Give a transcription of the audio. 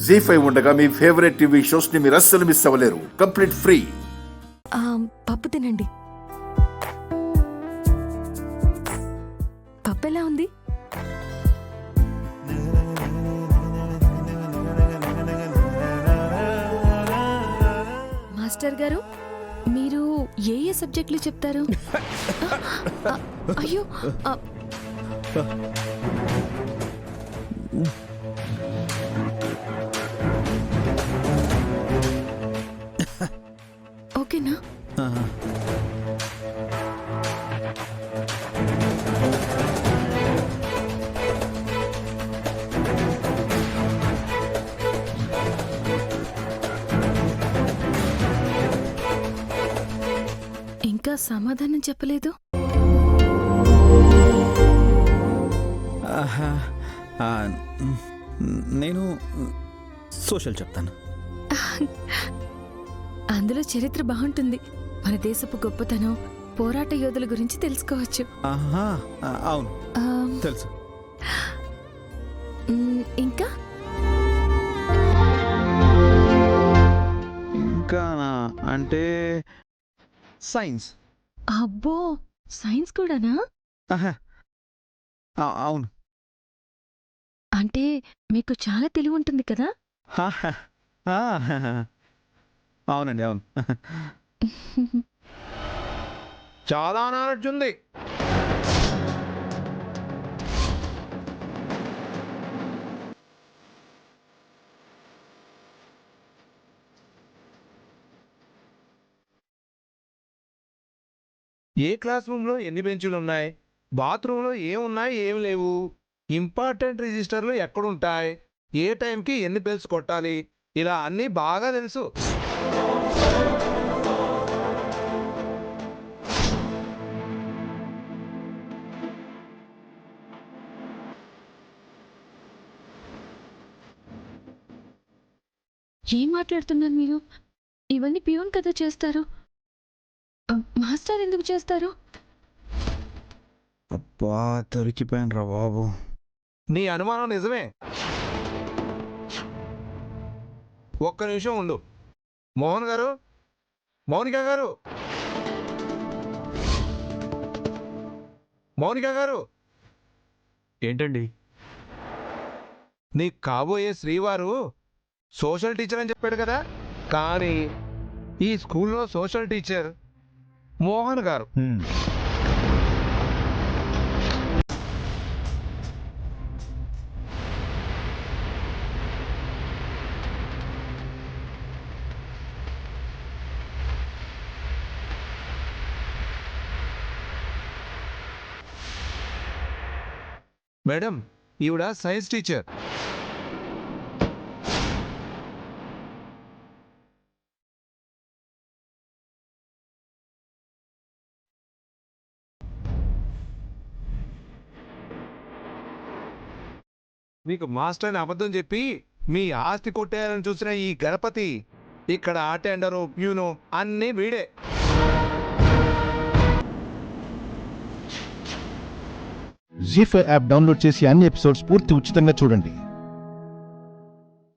జీ5 ఉండగా మీ favourite TV shows ని మీరు అస్సలు మిస్ అవ్వలేరు. Complete free. పప్పు తినండి. పప్పు ఎలా ఉంది? మాస్టర్ గారు, మీరు ఏ ఏ సబ్జెక్టులు చెప్తారు? అయ్యో, ఓకేనా? ఇంకా సమాధానం చెప్పలేదు. నేను సోషల్ చెప్తాను. అందులో చరిత్ర బాగుంటుంది. మన దేశపు గొప్పతనం, పోరాట యోధుల గురించి తెలుసుకోవచ్చు. అవును, తెలుసు. ఇంకా ఇంకా అంటే సైన్స్. అబ్బో, సైన్స్ కూడానా? అవును. అంటే మీకు చాలా తెలివి ఉంటుంది కదా? అవునండి, అవును. చాలా నాలెడ్జ్ ఉంది. ఏ క్లాస్ రూమ్లో ఎన్ని బెంచులు ఉన్నాయి, బాత్రూంలో ఏమున్నాయి ఏమి లేవు, ఇంపార్టెంట్ రిజిస్టర్లు ఎక్కడుంటాయి, ఏ టైంకి ఎన్ని బెల్స్ కొట్టాలి, ఇలా అన్నీ బాగా తెలుసు. ఏం మాట్లాడుతున్నారు మీరు? ఇవన్నీ పియూన్ కదా చేస్తారు. మాస్టర్ ఎందుకు చేస్తారు? అబ్బా, దొరికిపోయాను రా బాబు. నీ అనుమానం నిజమే. ఒక్క నిమిషం ఉండు. మోహన్ గారు, మౌనిక గారు, మౌనిక గారు. ఏంటండి? నీకు కాబోయే శ్రీవారు సోషల్ టీచర్ అని చెప్పాడు కదా, కానీ ఈ స్కూల్లో సోషల్ టీచర్ మోహన్ గారు. మేడం, ఈవిడ సైన్స్ టీచర్. మీకు మాస్టర్ అని అబద్ధం చెప్పి మీ ఆస్తి కొట్టేయాలని చూసిన ఈ గణపతి ఇక్కడ అటెండరు, ప్యూను అన్నీ వీడే. జీ5 యాప్ డౌన్లోడ్ చేసి అన్ని ఎపిసోడ్స్ పూర్తి ఉచితంగా చూడండి.